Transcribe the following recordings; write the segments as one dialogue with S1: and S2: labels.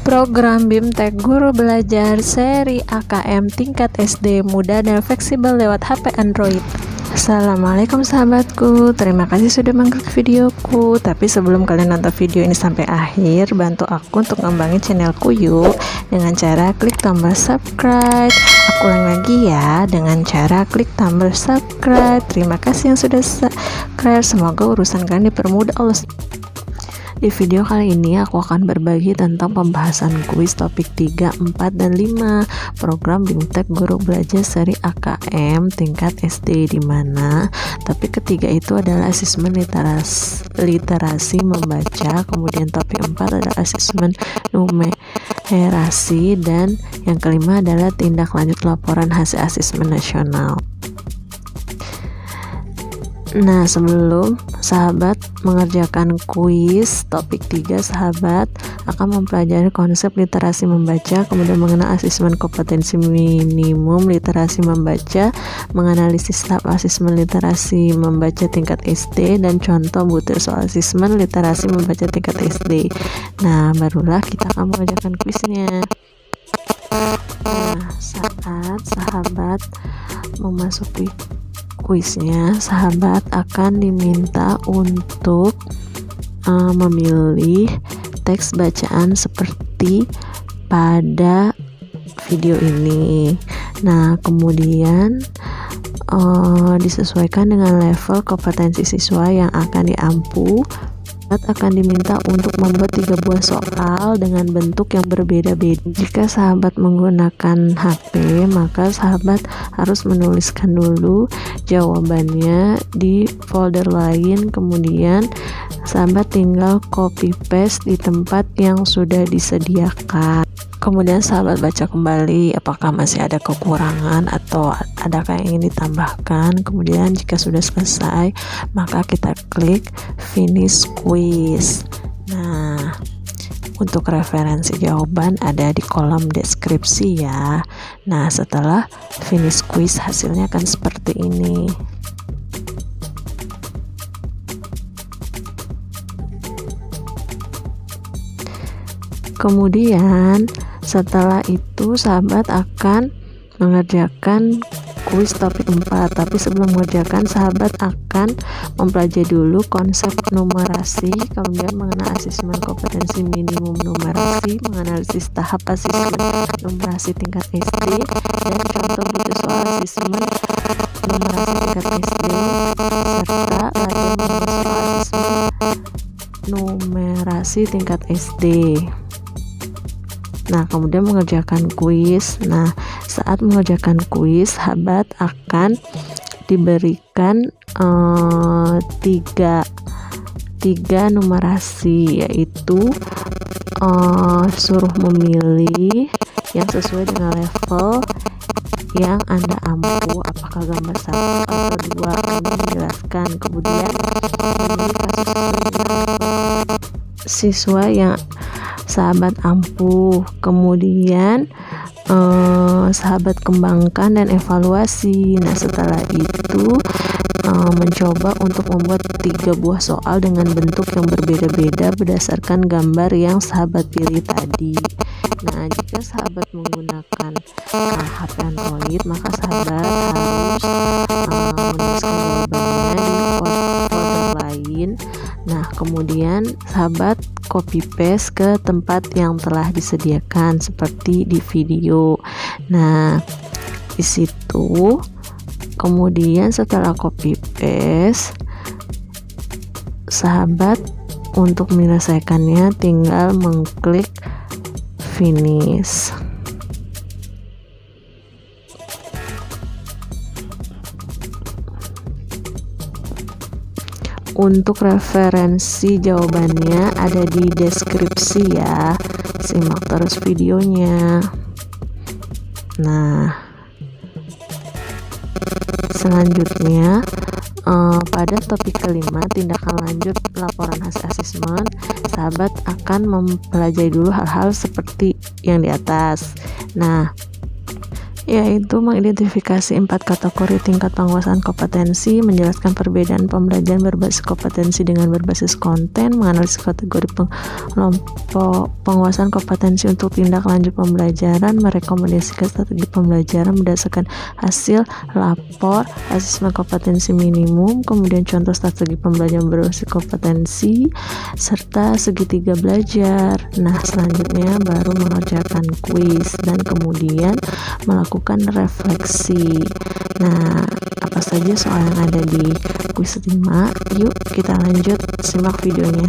S1: Program BIMTEK Guru Belajar seri AKM tingkat SD mudah dan fleksibel lewat HP Android. Assalamualaikum sahabatku, terima kasih sudah mengklik videoku. Tapi sebelum kalian nonton video ini sampai akhir, bantu aku untuk ngembangin channelku yuk, dengan cara klik tombol subscribe. Aku ulang lagi ya, dengan cara klik tombol subscribe. Terima kasih yang sudah subscribe, semoga urusan kalian dipermudah Allah. Di video kali ini aku akan berbagi tentang pembahasan kuis topik 3, 4, dan 5 program BIMTEK Guru Belajar seri AKM tingkat SD, di mana topik ketiga itu adalah asesmen literasi membaca, kemudian topik 4 adalah asesmen numerasi, dan yang kelima adalah tindak lanjut laporan hasil asesmen nasional. Nah, sebelum sahabat mengerjakan kuis topik 3, sahabat akan mempelajari konsep literasi membaca, kemudian mengenal asesmen kompetensi minimum literasi membaca, menganalisis tahap asesmen literasi membaca tingkat SD, dan contoh butir soal asesmen literasi membaca tingkat SD. Nah, barulah kita akan mengerjakan kuisnya. Nah, saat sahabat memasuki kuisnya, sahabat akan diminta untuk memilih teks bacaan seperti pada video ini. Nah, kemudian disesuaikan dengan level kompetensi siswa yang akan diampu. Akan diminta untuk membuat 3 buah soal dengan bentuk yang berbeda-beda. Jika sahabat menggunakan HP, maka sahabat harus menuliskan dulu jawabannya di folder lain, kemudian sahabat tinggal copy paste di tempat yang sudah disediakan. Kemudian sahabat baca kembali apakah masih ada kekurangan atau adakah yang ingin ditambahkan. Kemudian jika sudah selesai, maka kita klik finish quiz. Nah, untuk referensi jawaban ada di kolom deskripsi ya. Nah, setelah finish quiz hasilnya akan seperti ini. Kemudian setelah itu sahabat akan mengerjakan kuis topik 4. Tapi sebelum mengerjakan, sahabat akan mempelajari dulu konsep numerasi, kemudian mengenal asesmen kompetensi minimum numerasi, menganalisis tahap asesmen numerasi tingkat SD, dan contoh butir soal asesmen numerasi tingkat SD, serta latihan membuat soal asesmen numerasi tingkat SD. Nah, kemudian mengerjakan kuis. Nah, saat mengerjakan kuis, sahabat akan diberikan tiga numerasi, yaitu suruh memilih yang sesuai dengan level yang Anda ampu, apakah gambar 1 atau 2, Anda menjelaskan. Kemudian memilih kasus siswa yang sahabat ampuh, kemudian sahabat kembangkan dan evaluasi. Nah, setelah itu mencoba untuk membuat 3 buah soal dengan bentuk yang berbeda-beda berdasarkan gambar yang sahabat pilih tadi. Nah, jika sahabat menggunakan HP Android, maka sahabat harus menuliskan jawabannya di folder lain. Nah, kemudian sahabat copy paste ke tempat yang telah disediakan seperti di video. Nah, di situ kemudian setelah copy paste, sahabat untuk menyelesaikannya tinggal mengklik finish. Untuk referensi jawabannya ada di deskripsi ya, simak terus videonya. Nah, selanjutnya pada topik kelima, tindakan lanjut laporan hasil asesmen, sahabat akan mempelajari dulu hal-hal seperti yang di atas. Nah, yaitu mengidentifikasi 4 kategori tingkat penguasaan kompetensi, menjelaskan perbedaan pembelajaran berbasis kompetensi dengan berbasis konten, menganalisis kategori penguasaan kompetensi untuk tindak lanjut pembelajaran, merekomendasikan strategi pembelajaran berdasarkan hasil lapor asesmen kompetensi minimum, kemudian contoh strategi pembelajaran berbasis kompetensi, serta segitiga belajar. Nah, selanjutnya baru mengerjakan kuis dan kemudian melakukan refleksi. Nah, apa saja soal yang ada di kuis 5? Yuk kita lanjut simak videonya.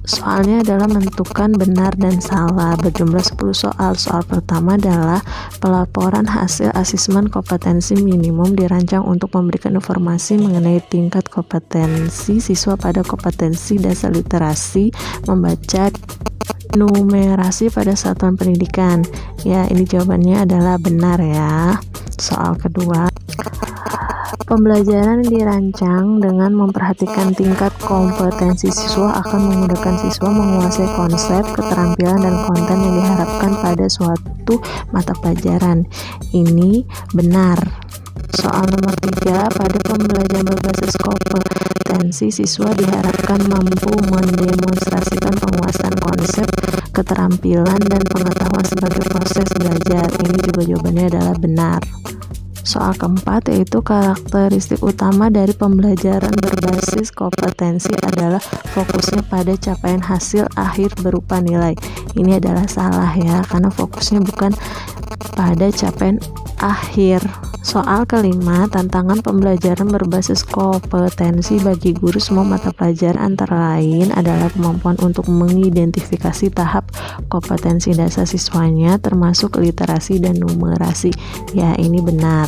S1: Soalnya adalah menentukan benar dan salah, berjumlah 10 soal. Soal pertama adalah pelaporan hasil asesmen kompetensi minimum dirancang untuk memberikan informasi mengenai tingkat kompetensi siswa pada kompetensi dasar literasi, membaca, numerasi pada satuan pendidikan. Ya, ini jawabannya adalah benar ya. Soal kedua, pembelajaran dirancang dengan memperhatikan tingkat kompetensi siswa akan memudahkan siswa menguasai konsep, keterampilan, dan konten yang diharapkan pada suatu mata pelajaran. Ini benar. Soal nomor 3, pada pembelajaran berbasis kompetensi siswa diharapkan mampu mendemonstrasikan penguasaan konsep, keterampilan, dan pengetahuan sebagai proses belajar. Ini juga jawabannya adalah benar. Soal keempat, yaitu karakteristik utama dari pembelajaran berbasis kompetensi adalah fokusnya pada capaian hasil akhir berupa nilai. Ini adalah salah ya, karena fokusnya bukan pada capaian akhir. Soal kelima, tantangan pembelajaran berbasis kompetensi bagi guru semua mata pelajaran antara lain adalah kemampuan untuk mengidentifikasi tahap kompetensi dasar siswanya termasuk literasi dan numerasi. Ya, ini benar.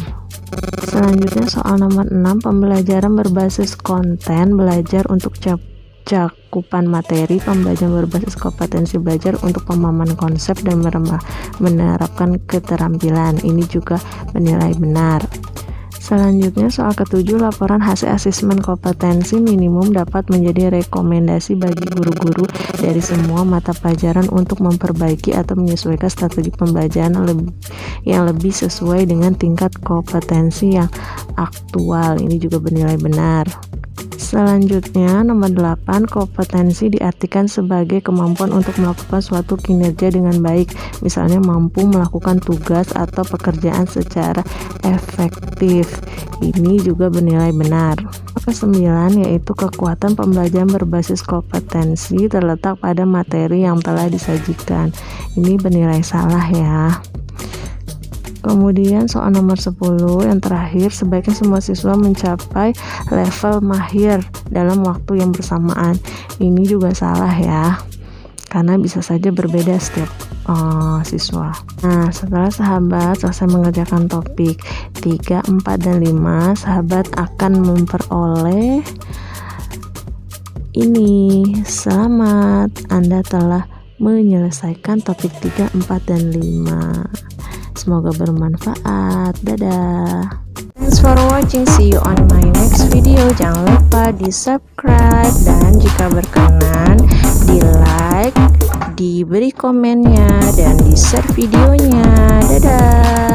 S1: Selanjutnya soal nomor 6, pembelajaran berbasis konten belajar untuk cakupan materi, pembelajaran berbasis kompetensi belajar untuk pemahaman konsep dan menerapkan keterampilan. Ini juga bernilai benar. Selanjutnya soal ketujuh, laporan hasil asesmen kompetensi minimum dapat menjadi rekomendasi bagi guru-guru dari semua mata pelajaran untuk memperbaiki atau menyesuaikan strategi pembelajaran yang lebih sesuai dengan tingkat kompetensi yang aktual. Ini juga bernilai benar. Selanjutnya nomor 8, kompetensi diartikan sebagai kemampuan untuk melakukan suatu kinerja dengan baik, misalnya mampu melakukan tugas atau pekerjaan secara efektif. Ini juga bernilai benar. Ke-9, yaitu kekuatan pembelajaran berbasis kompetensi terletak pada materi yang telah disajikan. Ini bernilai salah ya. Kemudian soal nomor 10 yang terakhir, sebaiknya semua siswa mencapai level mahir dalam waktu yang bersamaan. Ini juga salah ya, karena bisa saja berbeda setiap siswa. Nah, setelah sahabat selesai mengerjakan topik 3, 4, dan 5, sahabat akan memperoleh ini. Selamat, Anda telah menyelesaikan topik 3, 4, dan 5. Semoga bermanfaat. Dadah. Thanks for watching. See you on my next video. Jangan lupa di subscribe dan jika berkenan di like, diberi komennya dan di share videonya. Dadah.